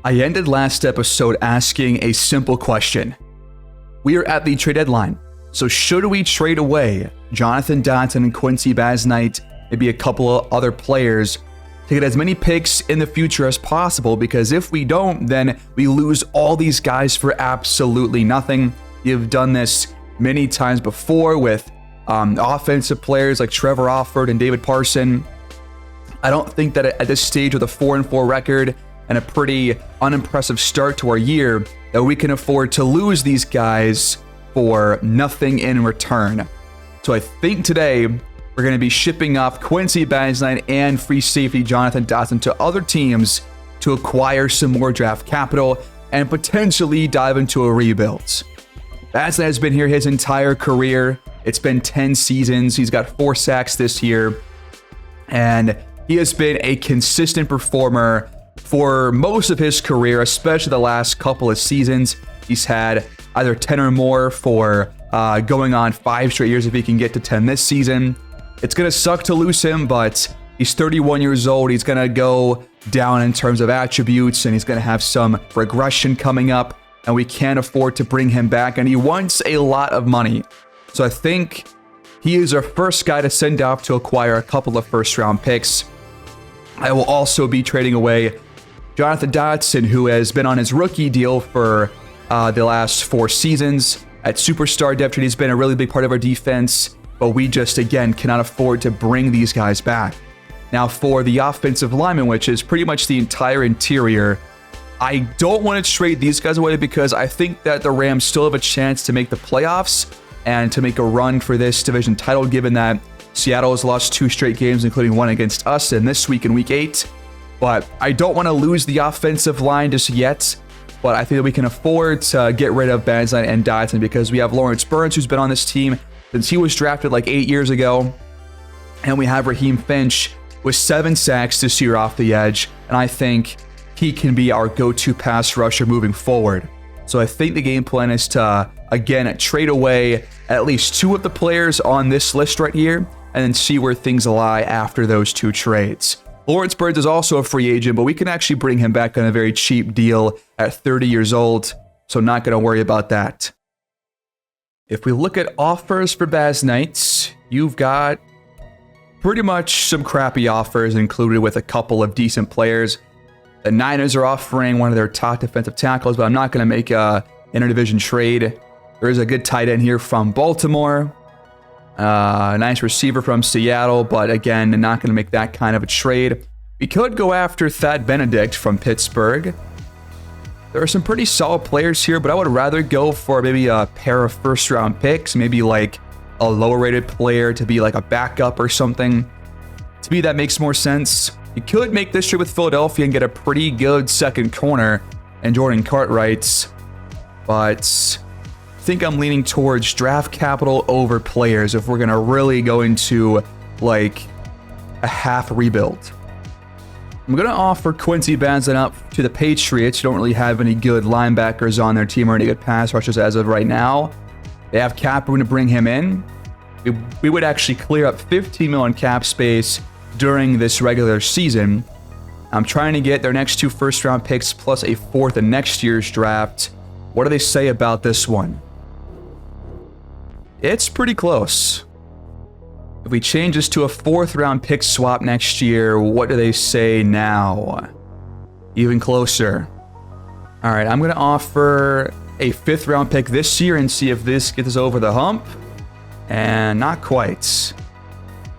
I ended last episode asking a simple question. We are at the trade deadline, so should we trade away Jonathan Dotson and Quincy Basnight, maybe a couple of other players, to get as many picks in the future as possible? Because if we don't, then we lose all these guys for absolutely nothing. You've done this many times before with offensive players like Trevor Offord and David Parson. I don't think that at this stage with a 4-4 record and a pretty unimpressive start to our year that we can afford to lose these guys for nothing in return. So I think today we're going to be shipping off Quincy Basnight and free safety Jonathan Dotson to other teams to acquire some more draft capital and potentially dive into a rebuild. Basnight has been here his entire career. It's been 10 seasons. He's got 4 sacks this year. And he has been a consistent performer for most of his career, especially the last couple of seasons. He's had either 10 or more for going on 5 straight years if he can get to 10 this season. It's going to suck to lose him, but he's 31 years old. He's going to go down in terms of attributes, and he's going to have some regression coming up, and we can't afford to bring him back, and he wants a lot of money. So I think he is our first guy to send off to acquire a couple of first-round picks. I will also be trading away Jonathan Dotson, who has been on his rookie deal for the last 4 seasons. At superstar depth, he's been a really big part of our defense, but we just, again, cannot afford to bring these guys back. Now, for the offensive lineman, which is pretty much the entire interior, I don't want to trade these guys away because I think that the Rams still have a chance to make the playoffs and to make a run for this division title, given that Seattle has lost 2 straight games, including one against us, and this week in Week 8. But I don't want to lose the offensive line just yet. But I think that we can afford to get rid of Basnight and Dotson because we have Lawrence Burns, who's been on this team since he was drafted like 8 years ago. And we have Raheem Finch with 7 sacks this year off the edge. And I think he can be our go-to pass rusher moving forward. So I think the game plan is to, again, trade away at least 2 of the players on this list right here and then see where things lie after those 2 trades. Lawrence Burns is also a free agent, but we can actually bring him back on a very cheap deal at 30 years old, so not going to worry about that. If we look at offers for Basnight, you've got pretty much some crappy offers included with a couple of decent players. The Niners are offering one of their top defensive tackles, but I'm not going to make a interdivision trade. There is a good tight end here from Baltimore. A nice receiver from Seattle, but again, not going to make that kind of a trade. We could go after Thad Benedict from Pittsburgh. There are some pretty solid players here, but I would rather go for maybe a pair of first-round picks, maybe like a lower-rated player to be like a backup or something. To me, that makes more sense. You could make this trade with Philadelphia and get a pretty good second corner and Jordan Cartwright, but I think I'm leaning towards draft capital over players if we're going to really go into like a half rebuild. I'm going to offer Quincy Basnight up to the Patriots, who don't really have any good linebackers on their team or any good pass rushers as of right now. They have cap room to bring him in. We would actually clear up $15 million cap space during this regular season. I'm trying to get their next 2 first-round picks plus a 4th in next year's draft. What do they say about this one? It's pretty close. If we change this to a 4th-round pick swap next year, what do they say now? Even closer. All right, I'm going to offer a 5th-round pick this year and see if this gets us over the hump. And not quite.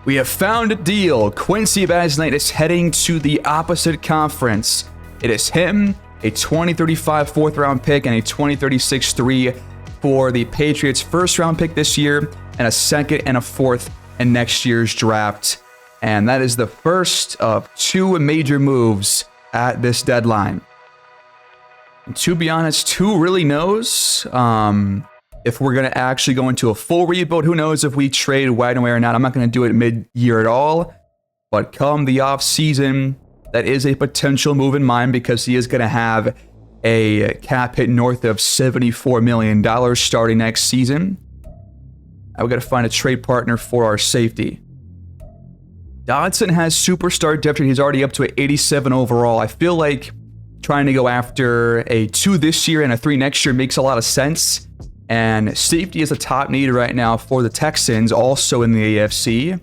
We have found a deal. Quincy Basnight is heading to the opposite conference. It is him, a 2035 4th-round pick, and a 2036 3 for the Patriots' 1st-round pick this year, and a 2nd and a 4th in next year's draft. And that is the first of 2 major moves at this deadline. And to be honest, who really knows if we're going to actually go into a full rebuild? Who knows if we trade Wagonway or not? I'm not going to do it mid-year at all. But come the off-season, that is a potential move in mind because he is going to have a cap hit north of $74 million starting next season. I've got to find a trade partner for our safety. Dodson has superstar depth. He's already up to an 87 overall. I feel like trying to go after a 2 this year and a 3 next year makes a lot of sense. And safety is a top need right now for the Texans, also in the AFC.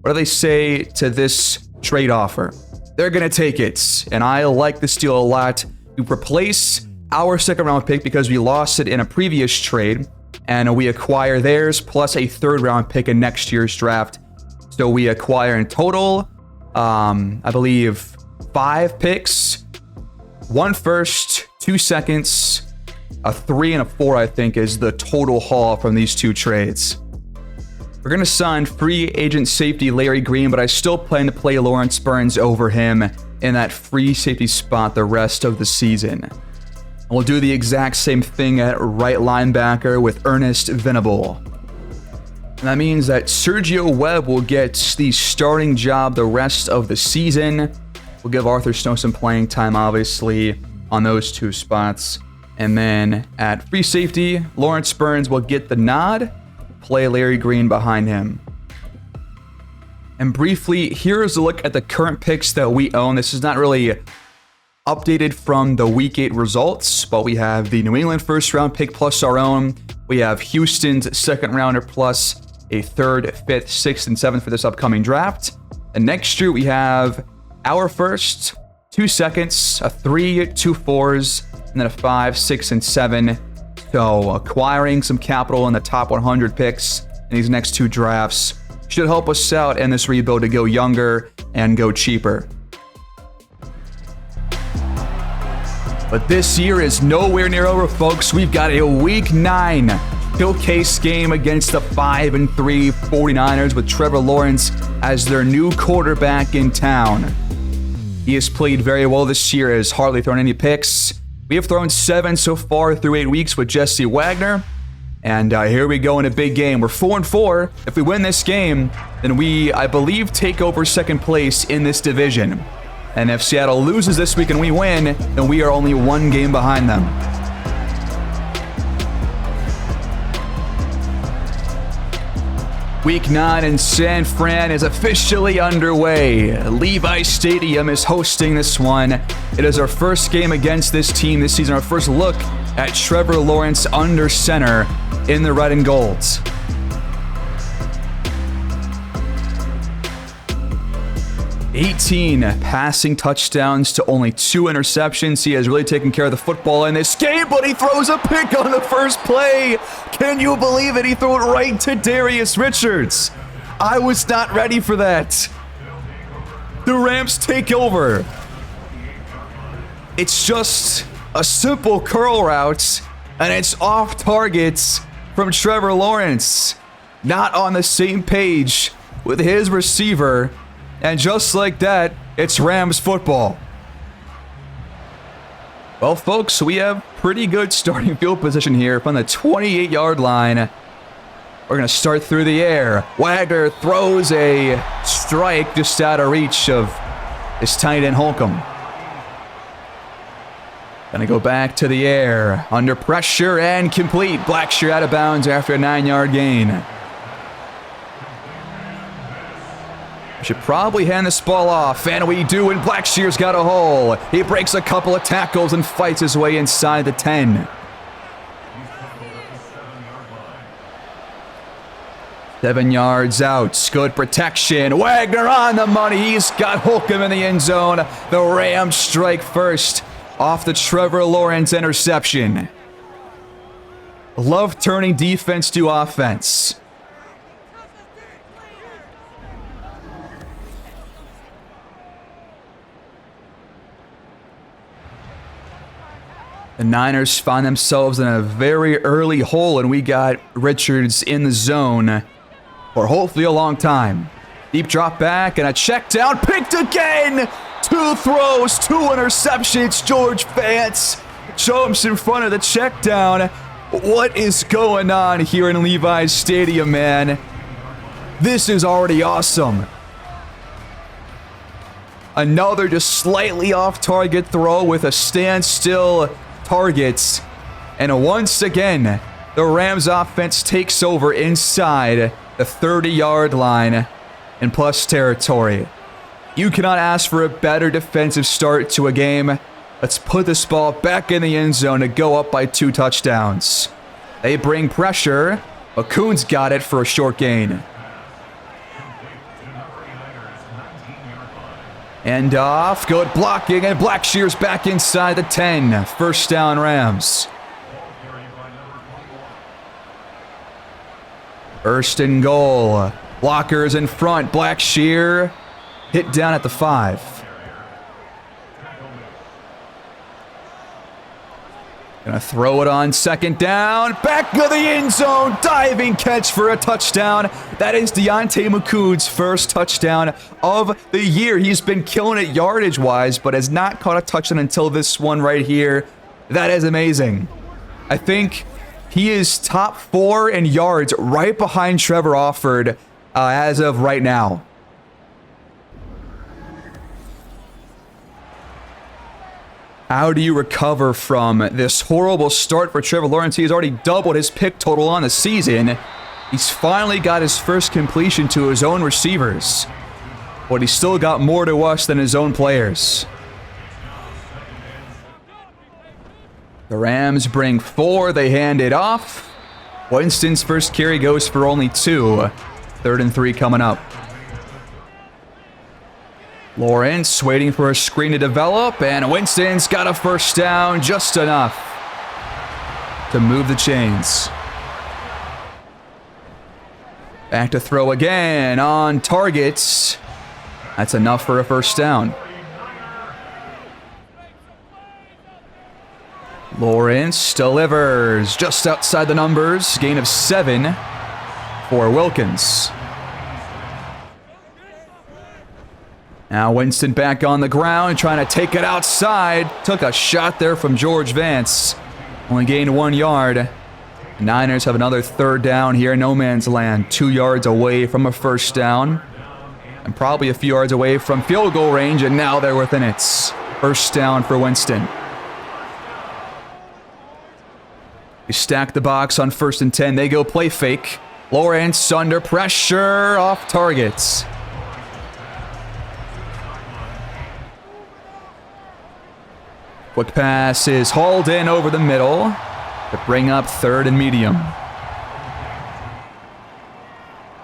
What do they say to this trade offer? They're going to take it. And I like this deal a lot. We replace our 2nd round pick because we lost it in a previous trade. And we acquire theirs plus a 3rd round pick in next year's draft. So we acquire in total, I believe, 5 picks, 1 first, 2 seconds, a 3 and a 4, I think, is the total haul from these 2 trades. We're going to sign free agent safety Larry Green, but I still plan to play Lawrence Burns over him in that free safety spot the rest of the season. We'll do the exact same thing at right linebacker with Ernest Venable. And that means that Sergio Webb will get the starting job the rest of the season. We'll give Arthur Snow some playing time, obviously, on those 2 spots. And then at free safety, Lawrence Burns will get the nod, play Larry Green behind him. And briefly, here's a look at the current picks that we own. This is not really updated from the Week 8 results, but we have the New England 1st round pick plus our own. We have Houston's 2nd rounder plus a 3rd, 5th, 6th, and 7th for this upcoming draft. And next year, we have our 1st, 2 seconds, a 3, 2 4s, and then a 5, 6, and 7. So acquiring some capital in the top 100 picks in these next 2 drafts should help us out in this rebuild to go younger and go cheaper. But this year is nowhere near over, folks. We've got a Week 9 showcase game against the 5-3 49ers with Trevor Lawrence as their new quarterback in town. He has played very well this year, has hardly thrown any picks. We have thrown 7 so far through 8 weeks with Jesse Wagner. And here we go in a big game. We're 4-4. If we win this game, then we, I believe, take over 2nd place in this division. And if Seattle loses this week and we win, then we are only 1 game behind them. Week 9 in San Fran is officially underway. Levi Stadium is hosting this one. It is our first game against this team this season, our first look at Trevor Lawrence under center in the red and golds. $18 passing touchdowns to only 2 interceptions. He has really taken care of the football in this game, but he throws a pick on the first play. Can you believe it? He threw it right to Darius Richards. I was not ready for that. The Rams take over. It's just a simple curl route, and it's off targets from Trevor Lawrence. Not on the same page with his receiver. And just like that, it's Rams football. Well, folks, we have pretty good starting field position here from the 28-yard line. We're going to start through the air. Wagner throws a strike just out of reach of his tight end Holcomb. Going to go back to the air. Under pressure and complete. Blackshear out of bounds after a 9-yard gain. Should probably hand this ball off, and we do, and Blackshear's got a hole. He breaks a couple of tackles and fights his way inside the 10. 7 yards out, good protection. Wagner on the money, he's got Holcomb in the end zone. The Rams strike first off the Trevor Lawrence interception. Love turning defense to offense. The Niners find themselves in a very early hole, and we got Richards in the zone for hopefully a long time. Deep drop back and a check down, picked again! 2 throws, 2 interceptions. George Fance jumps in front of the check down. What is going on here in Levi's Stadium, man? This is already awesome. Another just slightly off target throw with a standstill targets, and once again the Rams offense takes over inside the 30-yard line in plus territory. You cannot ask for a better defensive start to a game. Let's put this ball back in the end zone to go up by 2 touchdowns. They bring pressure, but Coons got it for a short gain. End off, good blocking, and Blackshear's back inside the 10. First down, Rams. First and goal. Blockers in front. Blackshear hit down at the 5. Gonna throw it on second down. Back of the end zone. Diving catch for a touchdown. That is Deontay McCoon's first touchdown of the year. He's been killing it yardage-wise, but has not caught a touchdown until this one right here. That is amazing. I think he is top 4 in yards, right behind Trevor Offord as of right now. How do you recover from this horrible start for Trevor Lawrence? He has already doubled his pick total on the season. He's finally got his first completion to his own receivers, but he's still got more to us than his own players. The Rams bring 4. They hand it off. Winston's first carry goes for only 2. 3rd and 3 coming up. Lawrence waiting for a screen to develop, and Winston's got a first down, just enough to move the chains. Back to throw again on targets. That's enough for a first down. Lawrence delivers just outside the numbers. Gain of 7 for Wilkins. Now Winston back on the ground, trying to take it outside. Took a shot there from George Vance. Only gained 1 yard. The Niners have another 3rd down here in no man's land. 2 yards away from a first down. And probably a few yards away from field goal range, and now they're within it. First down for Winston. You stack the box on 1st and 10. They go play fake. Lawrence under pressure, off targets. Quick pass is hauled in over the middle to bring up 3rd and medium.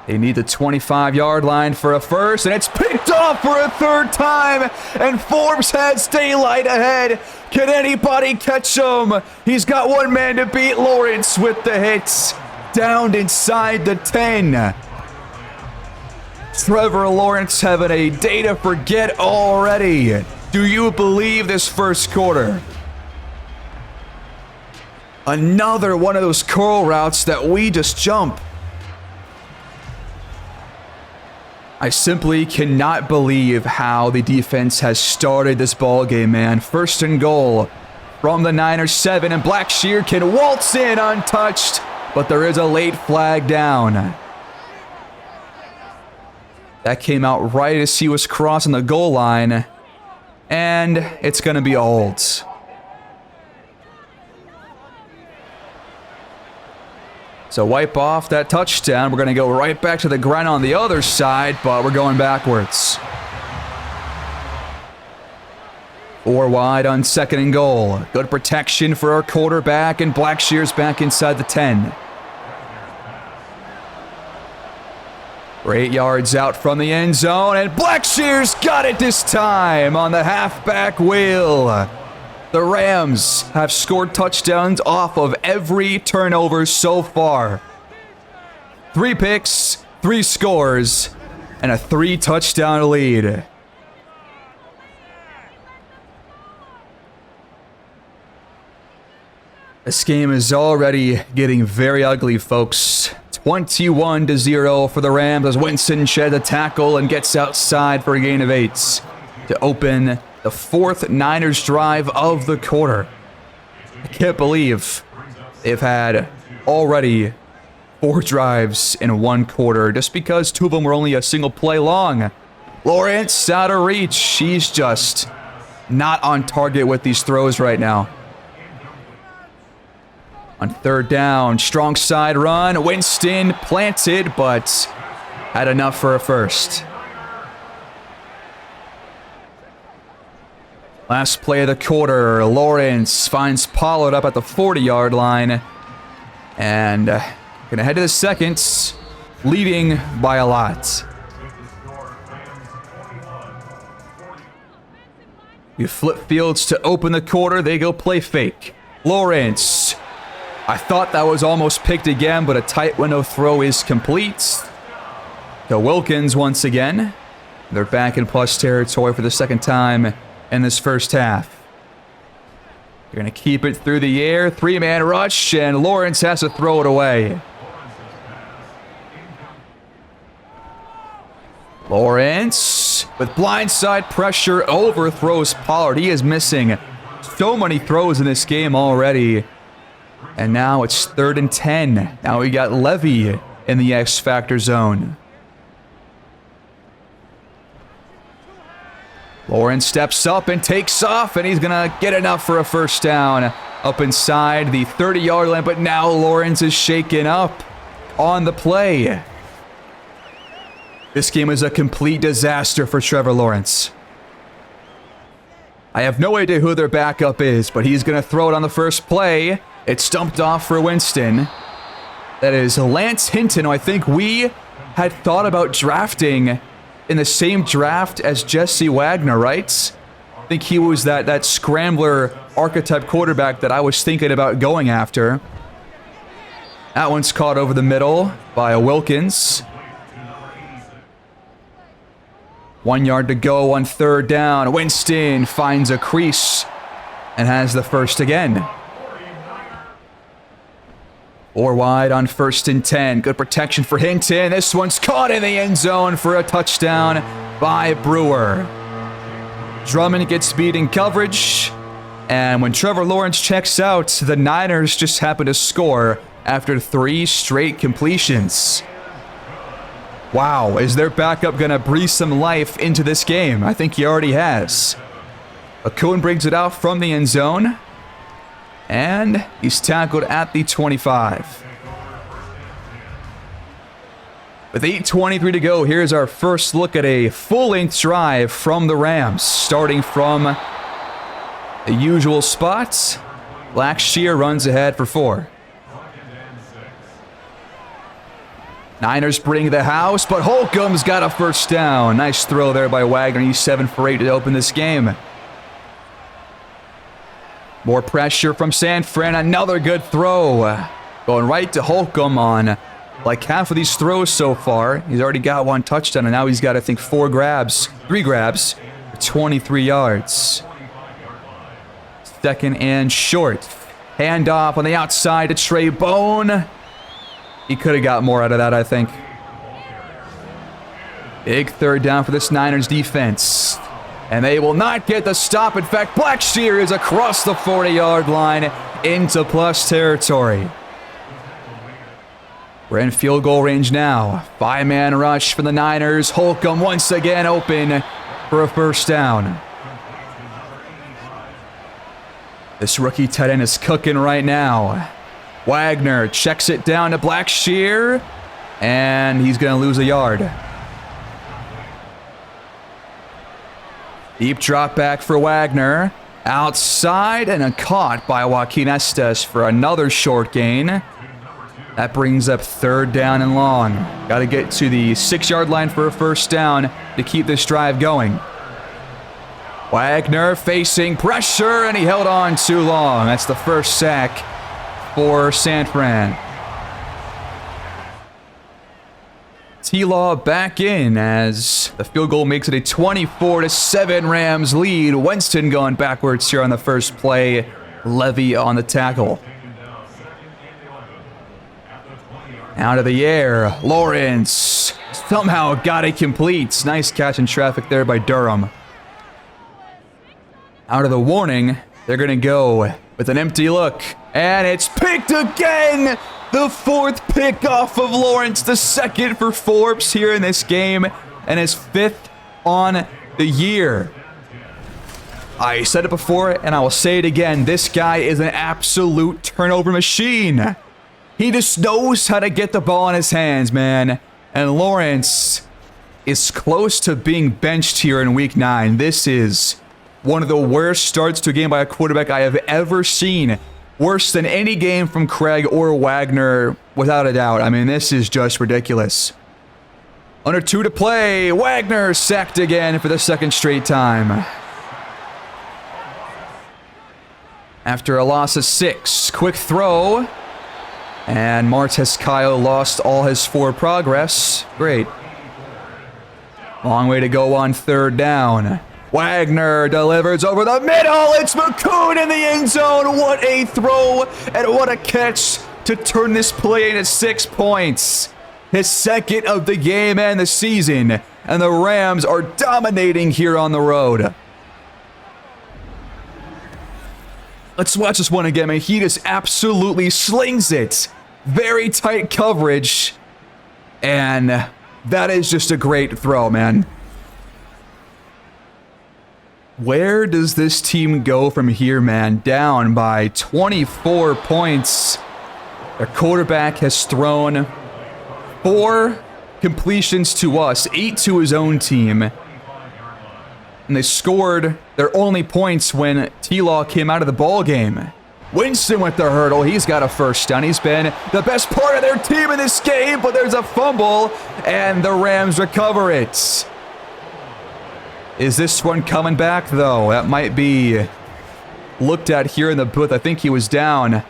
They need the 25-yard line for a first, and it's picked off for a 3rd time, and Forbes has daylight ahead. Can anybody catch him? He's got 1 man to beat. Lawrence with the hits. Downed inside the 10. Trevor Lawrence having a day to forget already. Do you believe this first quarter? Another one of those curl routes that we just jump. I simply cannot believe how the defense has started this ball game, man. 1st and goal from the Niners 7, and Blackshear can waltz in untouched, but there is a late flag down. That came out right as he was crossing the goal line. And it's going to be a hold. So wipe off that touchdown. We're going to go right back to the grind on the other side, but we're going backwards. 4 wide on 2nd and goal. Good protection for our quarterback, and Blackshear's back inside the 10. We're 8 yards out from the end zone, and Blackshear's got it this time on the halfback wheel. The Rams have scored touchdowns off of every turnover so far. 3 picks, 3 scores, and a 3-touchdown lead. This game is already getting very ugly, folks. 21-0 for the Rams as Winston shed a tackle and gets outside for a gain of 8 to open the 4th Niners drive of the quarter. I can't believe they've had already 4 drives in 1 quarter just because 2 of them were only a single play long. Lawrence out of reach. He's just not on target with these throws right now. On 3rd down, strong side run. Winston planted, but had enough for a first. Last play of the quarter. Lawrence finds Pollard up at the 40-yard line. And gonna head to the second, leading by a lot. You flip fields to open the quarter. They go play fake. Lawrence. I thought that was almost picked again, but a tight window throw is complete. To Wilkins once again. They're back in plus territory for the second time in this first half. They're going to keep it through the air. Three-man rush, and Lawrence has to throw it away. Lawrence, with blindside pressure, overthrows Pollard. He is missing so many throws in this game already. And now it's 3rd and 10. Now we got Levy in the X-Factor zone. Lawrence steps up and takes off, and he's going to get enough for a first down up inside the 30-yard line. But now Lawrence is shaken up on the play. This game is a complete disaster for Trevor Lawrence. I have no idea who their backup is, but he's going to throw it on the first play. It's stumped off for Winston. That is Lance Hinton, who I think we had thought about drafting in the same draft as Jesse Wagner, right? I think he was that scrambler archetype quarterback that I was thinking about going after. That one's caught over the middle by Wilkins. 1 yard to go on 3rd down. Winston finds a crease and has the first again. 4 wide on 1st and 10. Good protection for Hinton. This one's caught in the end zone for a touchdown by Brewer. Drummond gets beat in coverage. And when Trevor Lawrence checks out, the Niners just happen to score after 3 straight completions. Wow, is their backup going to breathe some life into this game? I think he already has. Akun brings it out from the end zone. And he's tackled at the 25. With 8:23 to go, here's our first look at a full-length drive from the Rams. Starting from the usual spots, Blackshear runs ahead for 4. Niners bring the house, but Holcomb's got a first down. Nice throw there by Wagner. He's 7 for 8 to open this game. More pressure from San Fran. Another good throw. Going right to Holcomb on like half of these throws so far. He's already got 1 touchdown, and now he's got, I think, 3 grabs, 23 yards. 2nd and short. Handoff on the outside to Trey Bone. He could have got more out of that, I think. Big 3rd down for this Niners defense. And they will not get the stop. In fact, Blackshear is across the 40-yard line into plus territory. We're in field goal range now. 5-man rush for the Niners. Holcomb once again open for a first down. This rookie tight end is cooking right now. Wagner checks it down to Blackshear, and he's going to lose a yard. Deep drop back for Wagner. Outside, and a caught by Joaquin Estes for another short gain. That brings up 3rd down and long. Got to get to the 6-yard line for a first down to keep this drive going. Wagner facing pressure, and he held on too long. That's the first sack for San Fran. T-Law back in as the field goal makes it a 24-7 Rams lead. Winston going backwards here on the first play. Levy on the tackle. Out of the air, Lawrence somehow got it complete. Nice catch in traffic there by Durham. Out of the warning, they're going to go with an empty look. And it's picked again! The 4th pick off of Lawrence, the 2nd for Forbes here in this game, and his 5th on the year. I said it before, and I will say it again. This guy is an absolute turnover machine. He just knows how to get the ball in his hands, man. And Lawrence is close to being benched here in Week 9. This is One of the worst starts to a game by a quarterback I have ever seen. Worse than any game from Craig or Wagner, without a doubt. I mean, this is just ridiculous. Under 2 to play. Wagner sacked again for the second straight time. After a loss of 6, quick throw. And Martez Kyle lost all his forward progress. Great. Long way to go on third down. Wagner delivers over the middle. It's McCoon in the end zone. What a throw and what a catch to turn this play into 6 points. His second of the game and the season. And the Rams are dominating here on the road. Let's watch this one again, man. He just absolutely slings it. Very tight coverage. And that is just a great throw, man. Where does this team go from here, man? Down by 24 points. Their quarterback has thrown 4 completions to us, 8 to his own team. And they scored their only points when T-Law came out of the ball game. Winston with the hurdle. He's got a first down. He's been the best part of their team in this game, but there's a fumble, and the Rams recover it. Is this one coming back, though? That might be looked at here in the booth. I think he was down.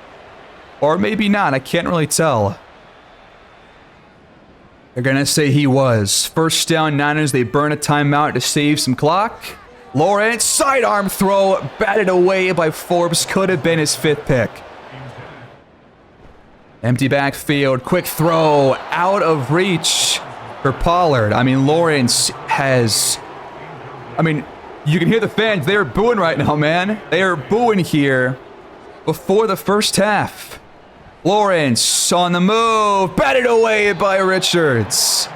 Or maybe not. I can't really tell. They're going to say he was. First down, Niners. They burn a timeout to save some clock. Lawrence, sidearm throw, batted away by Forbes. Could have been his 5th pick. Empty backfield, quick throw, out of reach for Pollard. I mean, Lawrence has... I mean, you can hear the fans. They're booing right now, man. They are booing here before the first half. Lawrence on the move, batted away by Richards.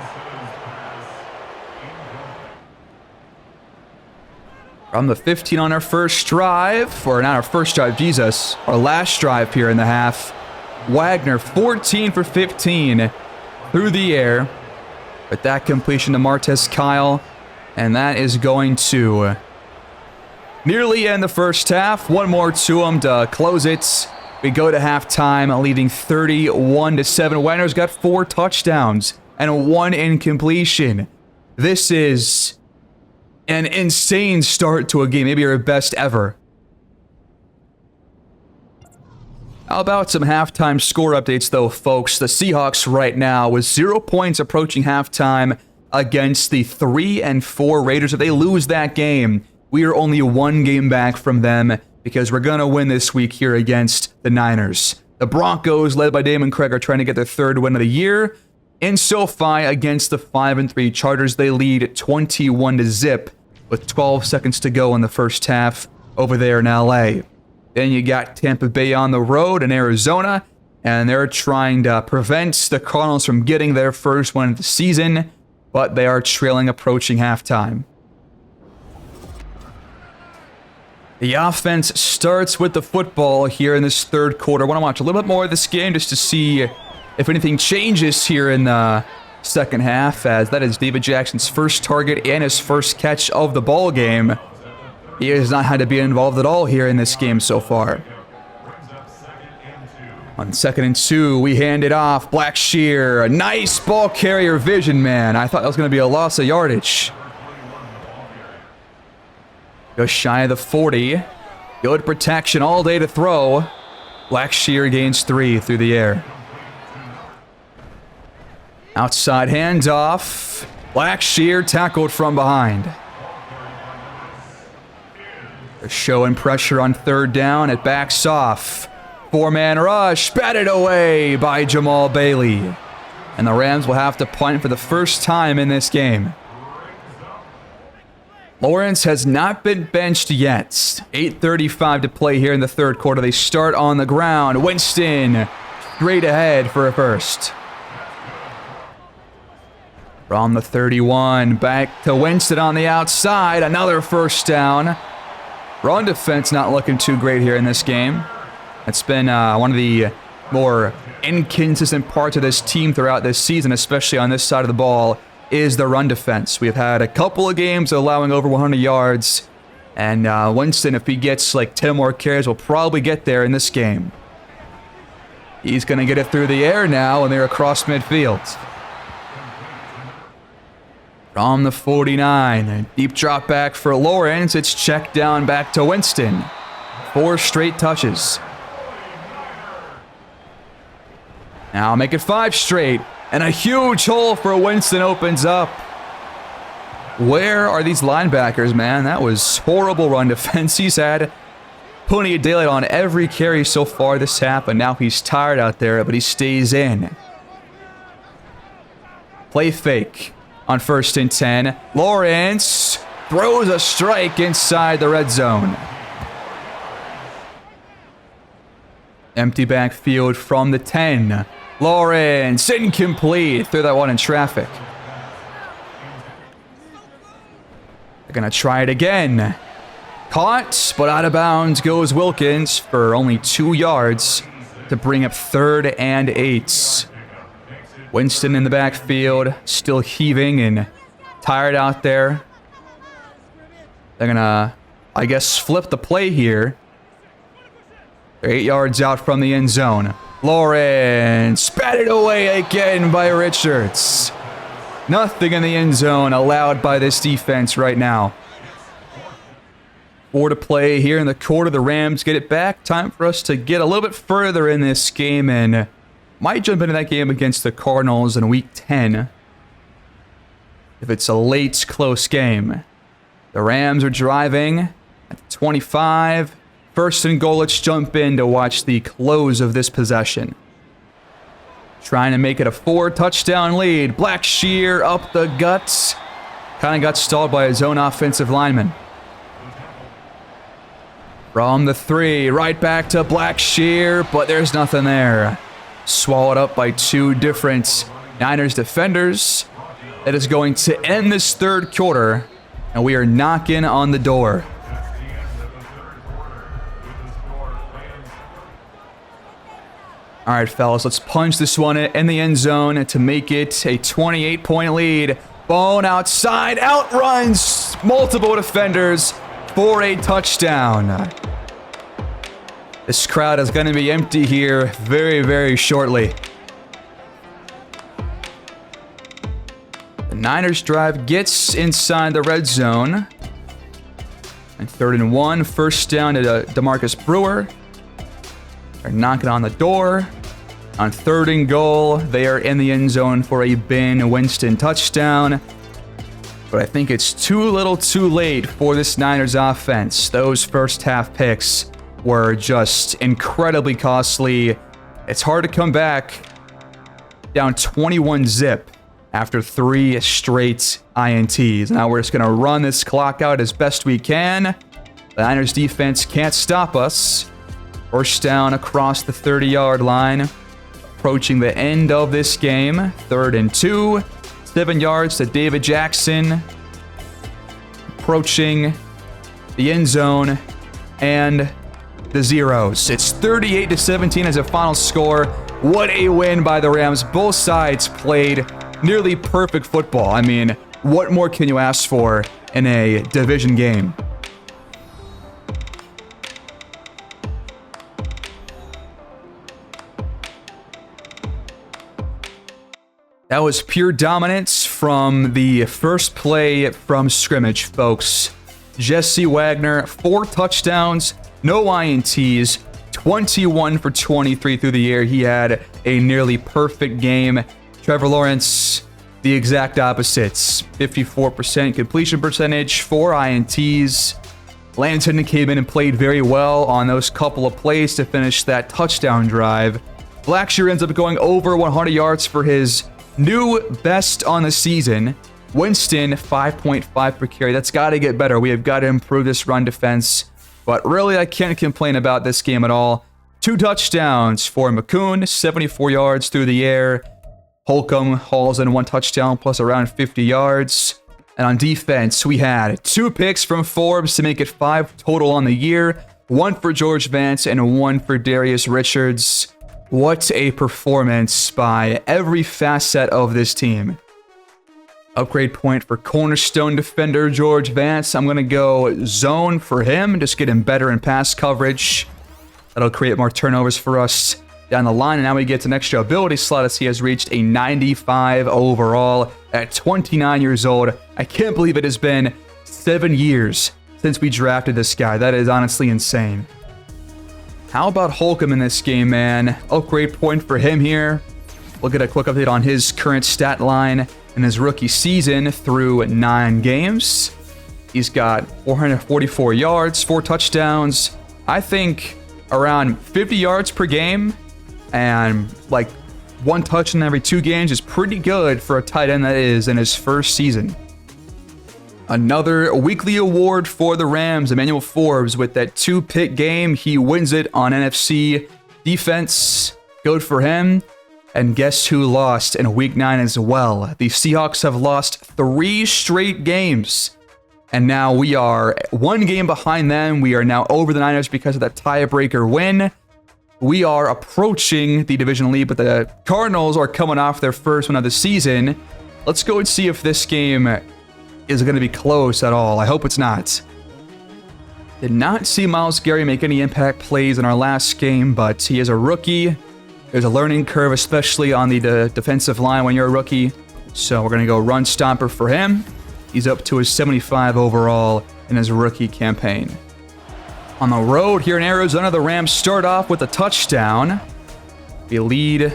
From the 15 on our first drive, or not our first drive, Jesus, our last drive here in the half. Wagner, 14 for 15 through the air. But that completion to Martez Kyle, and that is going to nearly end the first half. One more to him to close it. We go to halftime, leading 31-7. Wagner's got 4 touchdowns and 1 incompletion. This is an insane start to a game, maybe your best ever. How about some halftime score updates, though, folks? The Seahawks right now with 0 points approaching halftime against the 3-4 Raiders. If they lose that game, we are only 1 game back from them because we're going to win this week here against the Niners. The Broncos, led by Damon Craig, are trying to get their 3rd win of the year. In SoFi against the 5-3 Chargers, they lead 21-0 with 12 seconds to go in the first half over there in LA. Then you got Tampa Bay on the road in Arizona, and they're trying to prevent the Cardinals from getting their first win of the season, but they are trailing approaching halftime. The offense starts with the football here in this 3rd quarter. I want to watch a little bit more of this game just to see if anything changes here in the second half, as that is David Jackson's first target and his first catch of the ball game. He has not had to be involved at all here in this game so far. On 2nd and 2, we hand it off. Blackshear, a nice ball carrier vision, man. I thought that was going to be a loss of yardage. Just shy of the 40. Good protection all day to throw. Blackshear gains 3 through the air. Outside handoff. Blackshear tackled from behind. They're showing pressure on 3rd down. It backs off. 4-man rush. Batted away by Jamal Bailey. And the Rams will have to punt for the first time in this game. Lawrence has not been benched yet. 8:35 to play here in the 3rd quarter. They start on the ground. Winston straight ahead for a first. From the 31, back to Winston on the outside. Another first down. Run defense not looking too great here in this game. It's been one of the more inconsistent parts of this team throughout this season, especially on this side of the ball, is the run defense. We've had a couple of games allowing over 100 yards, And Winston, if he gets like 10 more carries, will probably get there in this game. He's going to get it through the air now, and they're across midfield. From the 49, a deep drop back for Lawrence. It's checked down back to Winston. 4 straight touches. Now make it 5 straight, and a huge hole for Winston opens up. Where are these linebackers, man? That was horrible run defense. He's had plenty of daylight on every carry so far this half, and now he's tired out there, but he stays in. Play fake on 1st and 10. Lawrence throws a strike inside the red zone. Empty backfield from the 10. Lawrence, incomplete. Threw that one in traffic. They're going to try it again. Caught, but out of bounds goes Wilkins for only 2 yards to bring up 3rd and 8. Winston in the backfield, still heaving and tired out there. They're going to, I guess, flip the play here. They're 8 yards out from the end zone. Lawrence batted away again by Richards. Nothing in the end zone allowed by this defense right now. 4 to play here in the quarter. The Rams get it back. Time for us to get a little bit further in this game and might jump into that game against the Cardinals in Week 10 if it's a late, close game. The Rams are driving at the 25. 1st and goal. Let's jump in to watch the close of this possession. Trying to make it a 4-touchdown lead. Blackshear up the guts. Kind of got stalled by his own offensive lineman. From the 3, right back to Blackshear, but there's nothing there. Swallowed up by 2 different Niners defenders. That is going to end this 3rd quarter, and we are knocking on the door. All right, fellas, let's punch this one in the end zone to make it a 28-point lead. Bone outside, outruns multiple defenders for a touchdown. This crowd is going to be empty here very, very shortly. The Niners drive gets inside the red zone. And 3rd and 1, 1st down to DeMarcus Brewer. They're knocking on the door. On 3rd and goal, they are in the end zone for a Ben Winston touchdown. But I think it's too little too late for this Niners offense. Those first half picks were just incredibly costly. It's hard to come back down 21-zip after 3 straight INTs. Now we're just going to run this clock out as best we can. The Niners defense can't stop us. 1st down across the 30-yard line. Approaching the end of this game. 3rd and 2. 7 yards to David Jackson. Approaching the end zone and the zeros. It's 38-17 as a final score. What a win by the Rams. Both sides played nearly perfect football. I mean, what more can you ask for in a division game? That was pure dominance from the first play from scrimmage, folks. Jesse Wagner, 4 touchdowns, no INTs, 21 for 23 through the air. He had a nearly perfect game. Trevor Lawrence, the exact opposites. 54% completion percentage, 4 INTs. Lanton came in and played very well on those couple of plays to finish that touchdown drive. Blackshear ends up going over 100 yards for his new best on the season. Winston, 5.5 per carry. That's got to get better. We have got to improve this run defense. But really, I can't complain about this game at all. 2 touchdowns for McCoon, 74 yards through the air. Holcomb hauls in 1 touchdown plus around 50 yards. And on defense, we had 2 picks from Forbes to make it 5 total on the year. 1 for George Vance and 1 for Darius Richards. What a performance by every facet of this team. Upgrade point for cornerstone defender George Vance. I'm going to go zone for him, just get him better in pass coverage. That'll create more turnovers for us down the line. And now we get to an extra ability slot as he has reached a 95 overall at 29 years old. I can't believe it has been 7 years since we drafted this guy. That is honestly insane. How about Holcomb in this game, man? Upgrade point for him here. We'll get a quick update on his current stat line in his rookie season through 9 games. He's got 444 yards, 4 touchdowns. I think around 50 yards per game and like 1 touchdown every 2 games is pretty good for a tight end that is in his first season. Another weekly award for the Rams, Emmanuel Forbes, with that 2-pick game. He wins it on NFC defense. Good for him. And guess who lost in Week 9 as well? The Seahawks have lost 3 straight games. And now we are 1 game behind them. We are now over the Niners because of that tiebreaker win. We are approaching the division lead, but the Cardinals are coming off their first win of the season. Let's go and see if this game is going to be close at all. I hope it's not. Did not see Myles Garrett make any impact plays in our last game, but he is a rookie. There's a learning curve, especially on the defensive line when you're a rookie. So we're going to go run stopper for him. He's up to his 75 overall in his rookie campaign. On the road here in Arizona, the Rams start off with a touchdown. We lead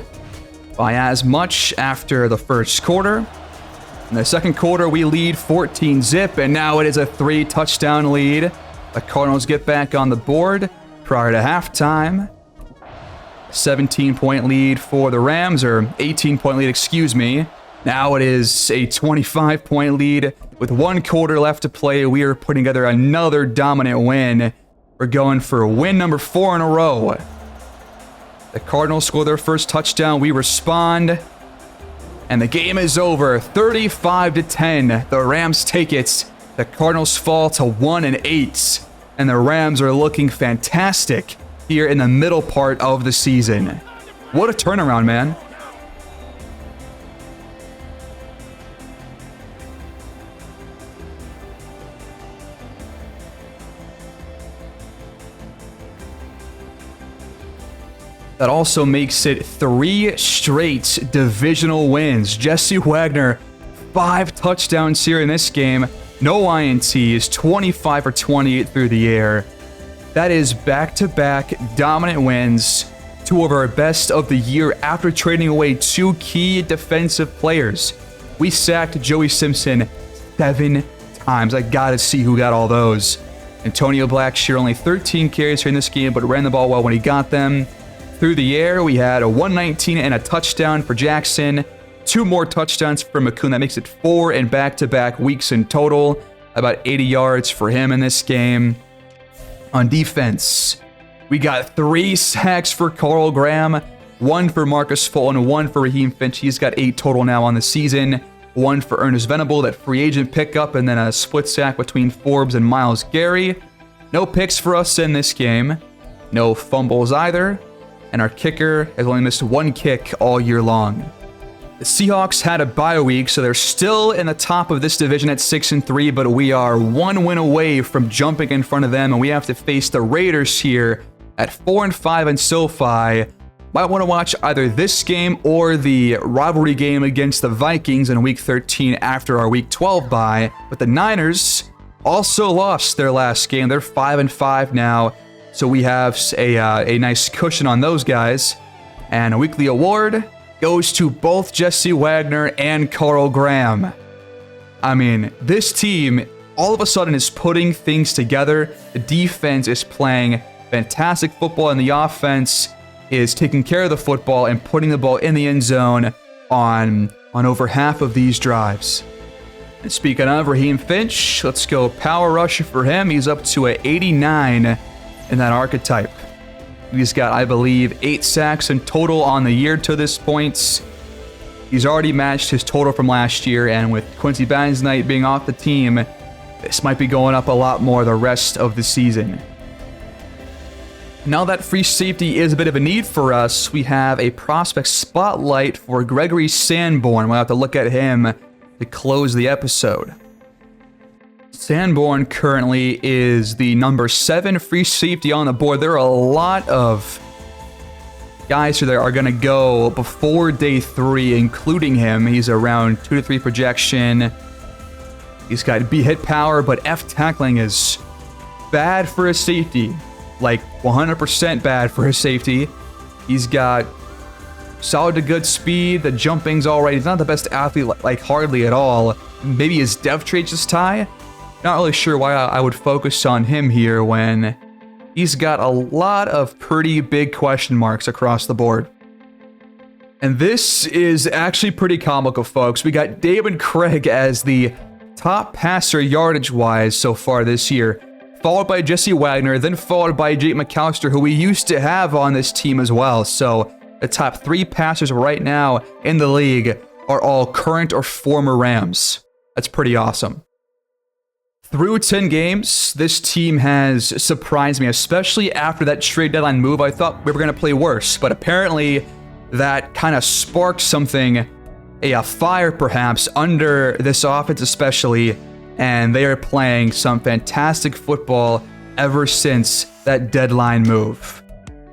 by as much after the first quarter. In the second quarter, we lead 14-zip, and now it is a 3-touchdown lead. The Cardinals get back on the board prior to halftime. 17-point lead for the Rams, or 18-point lead, excuse me. Now it is a 25-point lead with 1 quarter left to play. We are putting together another dominant win. We're going for win number 4 in a row. The Cardinals score their first touchdown. We respond, and the game is over. 35-10. The Rams take it. The Cardinals fall to 1-8, and the Rams are looking fantastic here in the middle part of the season. What a turnaround, man. That also makes it 3 straight divisional wins. Jesse Wagner, 5 touchdowns here in this game. No INTs, 25 for 28 through the air. That is back-to-back dominant wins. 2 of our best of the year after trading away 2 key defensive players. We sacked Joey Simpson 7 times. I gotta see who got all those. Antonio Blackshear only 13 carries here in this game, but ran the ball well when he got them. Through the air, we had a 119 and a touchdown for Jackson. 2 more touchdowns for McCoon. That makes it 4 in back-to-back weeks in total. About 80 yards for him in this game. On defense, we got 3 sacks for Carl Graham, 1 for Marcus Fulton, 1 for Raheem Finch. He's got 8 total now on the season. 1 for Ernest Venable, that free agent pickup, and then a split sack between Forbes and Myles Garrett. No picks for us in this game. No fumbles either. And our kicker has only missed 1 kick all year long. The Seahawks had a bye week, so they're still in the top of this division at 6-3, but we are 1 win away from jumping in front of them, and we have to face the Raiders here at 4-5 in SoFi. Might want to watch either this game or the rivalry game against the Vikings in Week 13 after our Week 12 bye. But the Niners also lost their last game. They're 5-5 now, so we have a nice cushion on those guys. And a weekly award goes to both Jesse Wagner and Carl Graham. I mean, this team all of a sudden is putting things together. The defense is playing fantastic football, and the offense is taking care of the football and putting the ball in the end zone on over half of these drives. And speaking of Raheem Finch, let's go power rusher for him. He's up to an 89 in that archetype. He's got, I believe, 8 sacks in total on the year to this point. He's already matched his total from last year, and with Quincy Bagnett being off the team, this might be going up a lot more the rest of the season. Now that free safety is a bit of a need for us, we have a prospect spotlight for Gregory Sanborn. We'll have to look at him to close the episode. Sanborn currently is the number 7 free safety on the board. There are a lot of guys who are going to go before day 3, including him. He's around 2 to 3 projection. He's got B hit power, but F tackling is bad for a safety. Like 100% bad for a safety. He's got solid to good speed. The jumping's all right. He's not the best athlete, like hardly at all. Maybe his dev trait's just high. Not really sure why I would focus on him here when he's got a lot of pretty big question marks across the board. And this is actually pretty comical, folks. We got David Craig as the top passer yardage-wise so far this year, followed by Jesse Wagner, then followed by Jake McAllister, who we used to have on this team as well. So the top 3 passers right now in the league are all current or former Rams. That's pretty awesome. Through 10 games, this team has surprised me, especially after that trade deadline move. I thought we were going to play worse, but apparently that kind of sparked something, a fire perhaps, under this offense especially, and they are playing some fantastic football ever since that deadline move.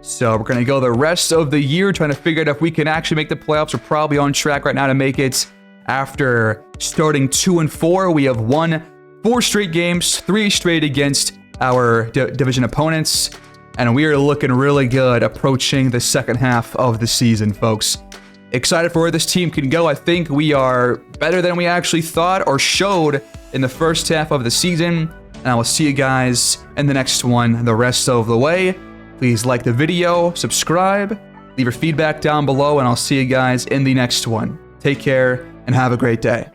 So we're going to go the rest of the year trying to figure out if we can actually make the playoffs. We're probably on track right now to make it. After starting 2-4, we have won 4 straight games, 3 straight against our division opponents, and we are looking really good approaching the second half of the season, folks. Excited for where this team can go. I think we are better than we actually thought or showed in the first half of the season, and I will see you guys in the next one the rest of the way. Please like the video, subscribe, leave your feedback down below, and I'll see you guys in the next one. Take care and have a great day.